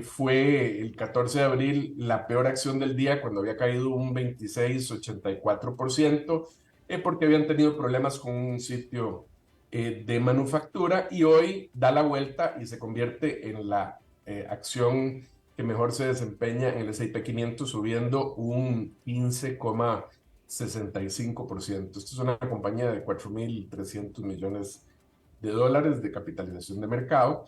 fue el 14 de abril la peor acción del día cuando había caído un 26,84%, porque habían tenido problemas con un sitio de manufactura, y hoy da la vuelta y se convierte en la acción que mejor se desempeña en el S&P 500, subiendo un 15,65%. Esto es una compañía de 4.300 millones de dólares de capitalización de mercado.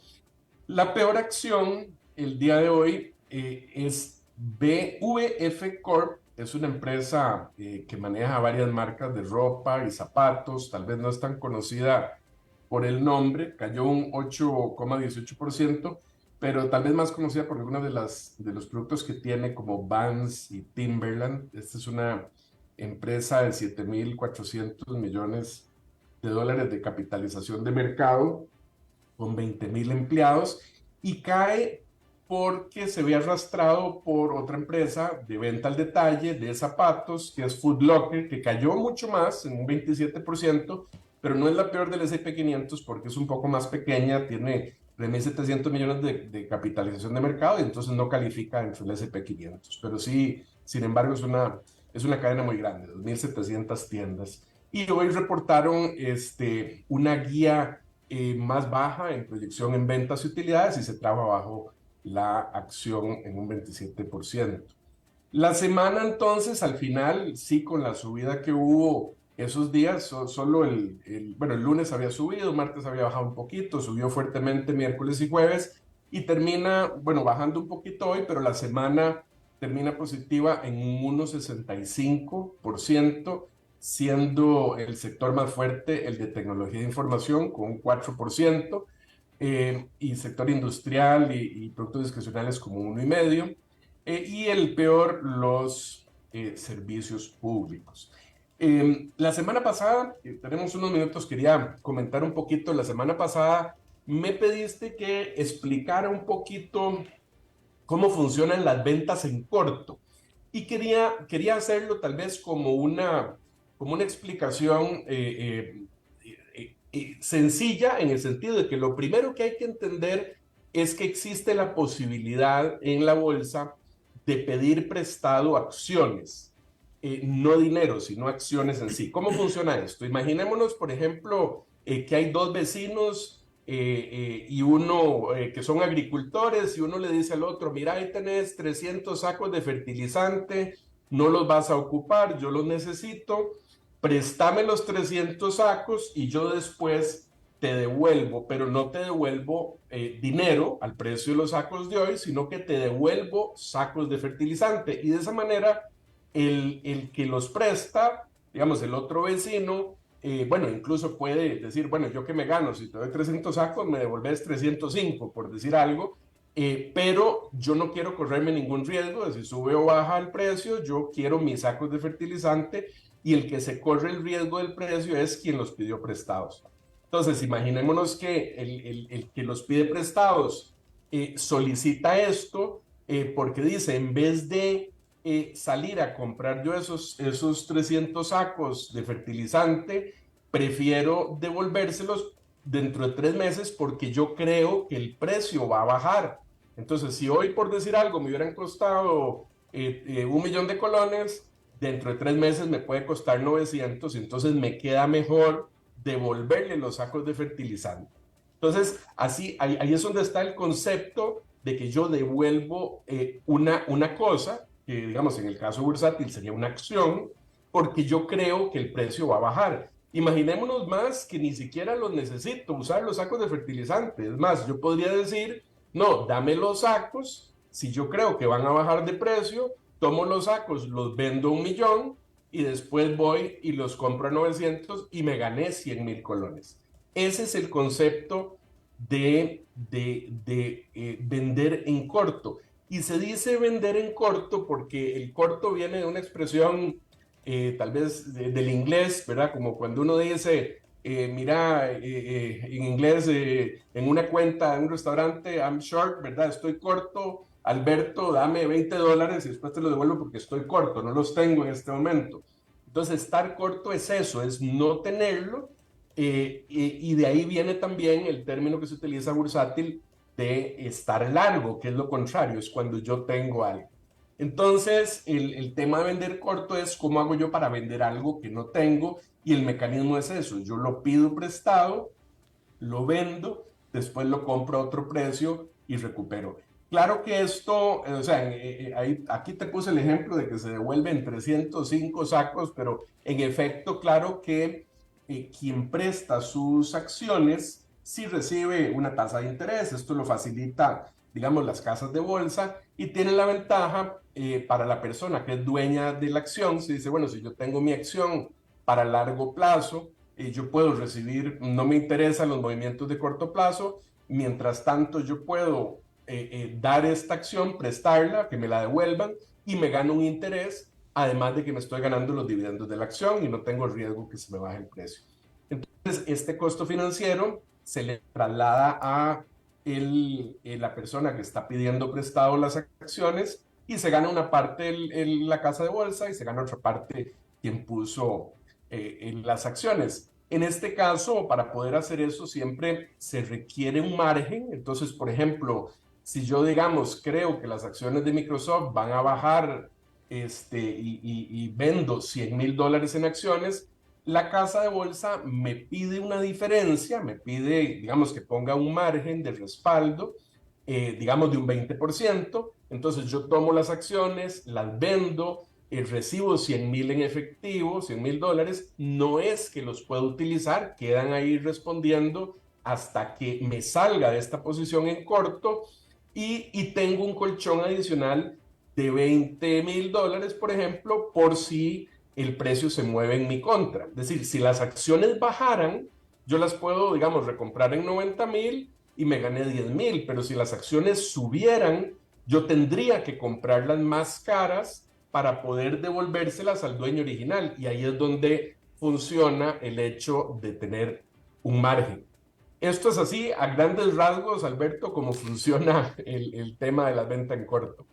La peor acción el día de hoy es VF Corp. Es una empresa que maneja varias marcas de ropa y zapatos. Tal vez no es tan conocida por el nombre. Cayó un 8,18%, pero tal vez más conocida por algunos de los productos que tiene, como Vans y Timberland. Esta es una empresa de 7.400 millones de dólares de capitalización de mercado, con 20.000 empleados, y cae porque se ve arrastrado por otra empresa de venta al detalle de zapatos, que es Foot Locker, que cayó mucho más, en un 27%, pero no es la peor del S&P 500 porque es un poco más pequeña, tiene 3.700 millones de capitalización de mercado, y entonces no califica dentro del S&P 500. Pero sí, sin embargo, es una cadena muy grande, 2.700 tiendas. Y hoy reportaron una guía más baja en proyección en ventas y utilidades, y se traba bajo la acción en un 27%. La semana entonces, al final, sí, con la subida que hubo esos días, solo el lunes había subido, martes había bajado un poquito, subió fuertemente miércoles y jueves, y termina, bajando un poquito hoy, pero la semana termina positiva en un 1,65%, siendo el sector más fuerte el de tecnología de información, con un 4%, y sector industrial y productos discrecionales como 1,5%, y el peor, los servicios públicos. La semana pasada, tenemos unos minutos, quería comentar un poquito. La semana pasada me pediste que explicara un poquito cómo funcionan las ventas en corto, y quería hacerlo tal vez como una explicación sencilla, en el sentido de que lo primero que hay que entender es que existe la posibilidad en la bolsa de pedir prestado acciones, no dinero, sino acciones en sí. ¿Cómo funciona esto? Imaginémonos, por ejemplo, que hay dos vecinos y uno que son agricultores, y uno le dice al otro: mira, ahí tenés 300 sacos de fertilizante, no los vas a ocupar, yo los necesito, préstame los 300 sacos y yo después te devuelvo, pero no te devuelvo dinero al precio de los sacos de hoy, sino que te devuelvo sacos de fertilizante. Y de esa manera, el que los presta, digamos, el otro vecino, incluso puede decir: bueno, yo que me gano, si te doy 300 sacos, me devolves 305, por decir algo, pero yo no quiero correrme ningún riesgo de si sube o baja el precio, yo quiero mis sacos de fertilizante, y el que se corre el riesgo del precio es quien los pidió prestados. Entonces, imaginémonos que el que los pide prestados solicita esto porque dice: en vez de salir a comprar yo esos 300 sacos de fertilizante, prefiero devolvérselos dentro de 3 meses porque yo creo que el precio va a bajar. Entonces, si hoy, por decir algo, me hubieran costado 1.000.000 de colones, dentro de 3 meses me puede costar 900, entonces me queda mejor devolverle los sacos de fertilizante. Entonces, ahí es donde está el concepto de que yo devuelvo una cosa, que digamos en el caso bursátil sería una acción, porque yo creo que el precio va a bajar. Imaginémonos más que ni siquiera los necesito usar los sacos de fertilizante. Es más, yo podría decir: no, dame los sacos, si yo creo que van a bajar de precio, tomo los sacos, los vendo 1.000.000 y después voy y los compro a 900 y me gané 100.000 colones. Ese es el concepto de vender en corto. Y se dice vender en corto porque el corto viene de una expresión tal vez del inglés, ¿verdad? Como cuando uno dice, mira, en inglés, en una cuenta de un restaurante, I'm short, ¿verdad? Estoy corto, Alberto, dame $20 y después te lo devuelvo porque estoy corto, no los tengo en este momento. Entonces, estar corto es eso, es no tenerlo, y de ahí viene también el término que se utiliza bursátil de estar largo, que es lo contrario, es cuando yo tengo algo. Entonces, el tema de vender corto es cómo hago yo para vender algo que no tengo, y el mecanismo es eso, yo lo pido prestado, lo vendo, después lo compro a otro precio y recupero. Claro que esto, o sea, aquí te puse el ejemplo de que se devuelven 305 sacos, pero en efecto, claro que quien presta sus acciones sí recibe una tasa de interés. Esto lo facilita, digamos, las casas de bolsa, y tiene la ventaja para la persona que es dueña de la acción. Se dice, bueno, si yo tengo mi acción para largo plazo, yo puedo recibir, no me interesan los movimientos de corto plazo, mientras tanto yo puedo dar esta acción, prestarla, que me la devuelvan y me gano un interés, además de que me estoy ganando los dividendos de la acción y no tengo el riesgo que se me baje el precio. Entonces, este costo financiero se le traslada a la persona que está pidiendo prestado las acciones, y se gana una parte la casa de bolsa y se gana otra parte quien puso en las acciones. En este caso, para poder hacer eso, siempre se requiere un margen. Entonces, por ejemplo, si yo, digamos, creo que las acciones de Microsoft van a bajar y vendo $100,000 en acciones, la casa de bolsa me pide una diferencia, me pide, digamos, que ponga un margen de respaldo, digamos, de un 20%. Entonces yo tomo las acciones, las vendo, recibo 100,000 en efectivo, $100,000, no es que los puedo utilizar, quedan ahí respondiendo hasta que me salga de esta posición en corto, y tengo un colchón adicional de $20,000, por ejemplo, por si el precio se mueve en mi contra. Es decir, si las acciones bajaran, yo las puedo, digamos, recomprar en 90,000 y me gané 10,000, pero si las acciones subieran, yo tendría que comprarlas más caras para poder devolvérselas al dueño original, y ahí es donde funciona el hecho de tener un margen. Esto es así, a grandes rasgos, Alberto, cómo funciona el tema de la venta en corto.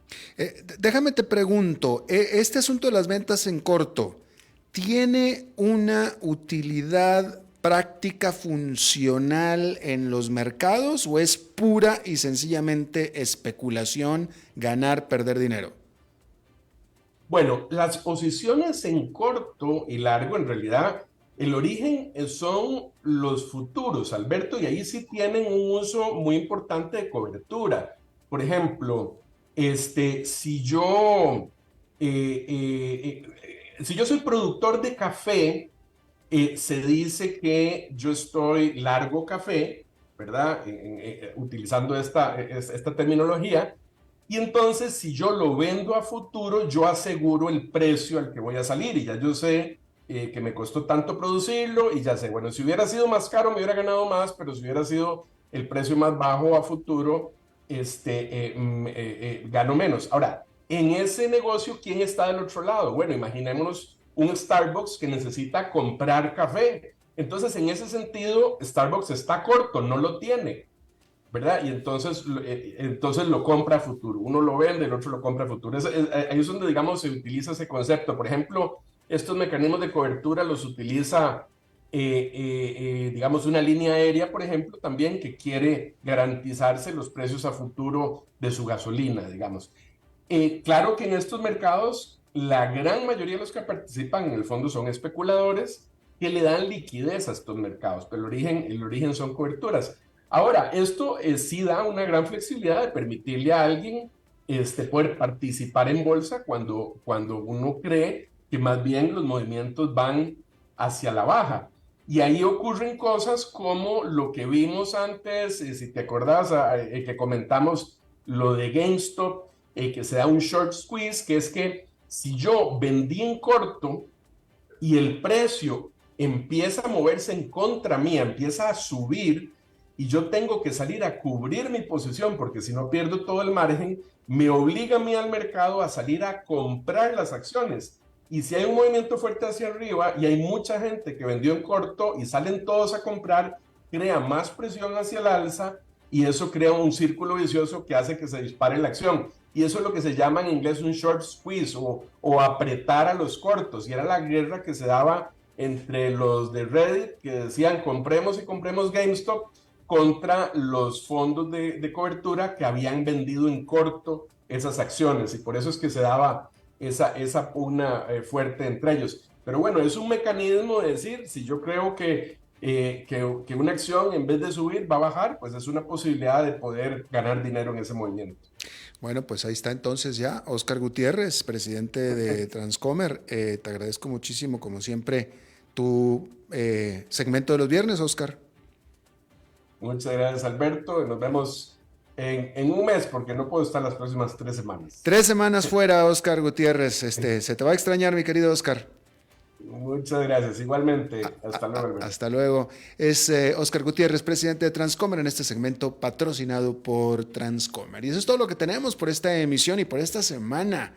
Déjame te pregunto, este asunto de las ventas en corto, ¿tiene una utilidad práctica funcional en los mercados o es pura y sencillamente especulación, ganar, perder dinero? Bueno, las posiciones en corto y largo, en realidad, el origen son los futuros, Alberto, y ahí sí tienen un uso muy importante de cobertura. Por ejemplo, si yo soy productor de café, se dice que yo estoy largo café, ¿verdad? Utilizando esta terminología. Y entonces, si yo lo vendo a futuro, yo aseguro el precio al que voy a salir, y ya yo sé que me costó tanto producirlo, y ya sé, bueno, si hubiera sido más caro me hubiera ganado más, pero si hubiera sido el precio más bajo a futuro, gano menos. Ahora, en ese negocio, ¿quién está del otro lado? Bueno, imaginémonos un Starbucks que necesita comprar café. Entonces, en ese sentido, Starbucks está corto, no lo tiene, ¿verdad? Y entonces lo compra a futuro. Uno lo vende, el otro lo compra a futuro. Ahí es donde, digamos, se utiliza ese concepto. Por ejemplo, estos mecanismos de cobertura los utiliza, digamos, una línea aérea, por ejemplo, también, que quiere garantizarse los precios a futuro de su gasolina, digamos. Claro que en estos mercados, la gran mayoría de los que participan en el fondo son especuladores que le dan liquidez a estos mercados, pero el origen son coberturas. Ahora, esto sí da una gran flexibilidad de permitirle a alguien poder participar en bolsa cuando uno cree que más bien los movimientos van hacia la baja. Y ahí ocurren cosas como lo que vimos antes, si te acordás, que comentamos lo de GameStop, que se da un short squeeze, que es que si yo vendí en corto y el precio empieza a moverse en contra mía, empieza a subir, y yo tengo que salir a cubrir mi posición, porque si no pierdo todo el margen, me obliga a mí al mercado a salir a comprar las acciones. Y si hay un movimiento fuerte hacia arriba y hay mucha gente que vendió en corto y salen todos a comprar, crea más presión hacia el alza y eso crea un círculo vicioso que hace que se dispare la acción. Y eso es lo que se llama en inglés un short squeeze o apretar a los cortos. Y era la guerra que se daba entre los de Reddit que decían compremos y compremos GameStop contra los fondos de cobertura que habían vendido en corto esas acciones. Y por eso es que se daba esa pugna fuerte entre ellos. Pero bueno, es un mecanismo de decir, si yo creo que una acción en vez de subir va a bajar, pues es una posibilidad de poder ganar dinero en ese movimiento. Bueno, pues ahí está entonces ya Óscar Gutiérrez, presidente de Transcomer. Te agradezco muchísimo, como siempre, tu segmento de los viernes, Óscar. Muchas gracias, Alberto. Nos vemos en un mes, porque no puedo estar las próximas 3 semanas. 3 semanas fuera, Óscar Gutiérrez. Se te va a extrañar, mi querido Óscar. Muchas gracias, igualmente. Hasta luego. Alberto. Hasta luego. Es Óscar Gutiérrez, presidente de Transcomer, en este segmento patrocinado por Transcomer. Y eso es todo lo que tenemos por esta emisión y por esta semana.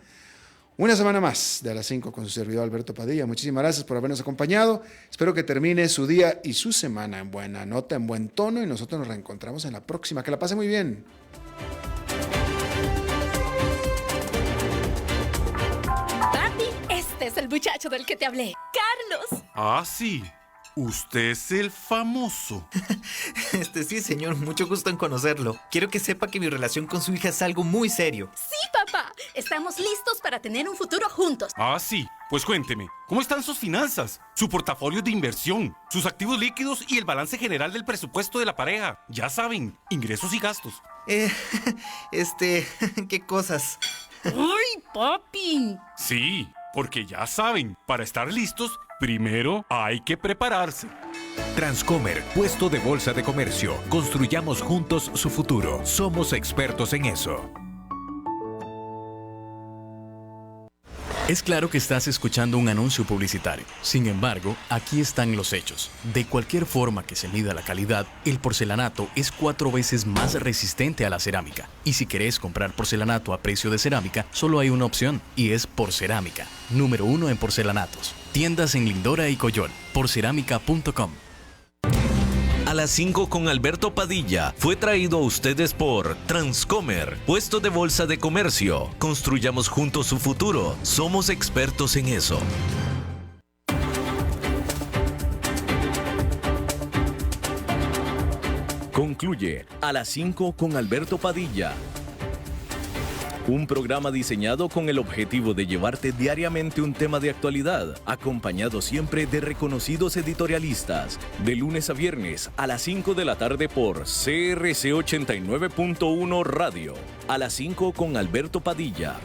Una semana más de A las 5 con su servidor Alberto Padilla. Muchísimas gracias por habernos acompañado. Espero que termine su día y su semana en buena nota, en buen tono, y nosotros nos reencontramos en la próxima. Que la pase muy bien. Papi, este es el muchacho del que te hablé. ¡Carlos! Ah, sí. Usted es el famoso. Sí, señor, mucho gusto en conocerlo. Quiero que sepa que mi relación con su hija es algo muy serio. Sí, papá. Estamos listos para tener un futuro juntos. Ah, sí. Pues cuénteme, ¿cómo están sus finanzas? Su portafolio de inversión, sus activos líquidos y el balance general del presupuesto de la pareja. Ya saben, ingresos y gastos. ¿Qué cosas? ¡Ay, papi! Sí, porque ya saben, para estar listos, primero hay que prepararse. Transcomer, puesto de bolsa de comercio. Construyamos juntos su futuro. Somos expertos en eso. Es claro que estás escuchando un anuncio publicitario. Sin embargo, aquí están los hechos. De cualquier forma que se mida la calidad, el porcelanato es 4 veces más resistente a la cerámica. Y si querés comprar porcelanato a precio de cerámica, solo hay una opción, y es Porcerámica, número 1 en porcelanatos. Tiendas en Lindora y Coyol, porcerámica.com. A las 5 con Alberto Padilla fue traído a ustedes por Transcomer, puesto de bolsa de comercio. Construyamos juntos su futuro. Somos expertos en eso. Concluye A las 5 con Alberto Padilla. Un programa diseñado con el objetivo de llevarte diariamente un tema de actualidad, acompañado siempre de reconocidos editorialistas, de lunes a viernes a las 5 de la tarde por CRC 89.1 Radio. A las 5 con Alberto Padilla.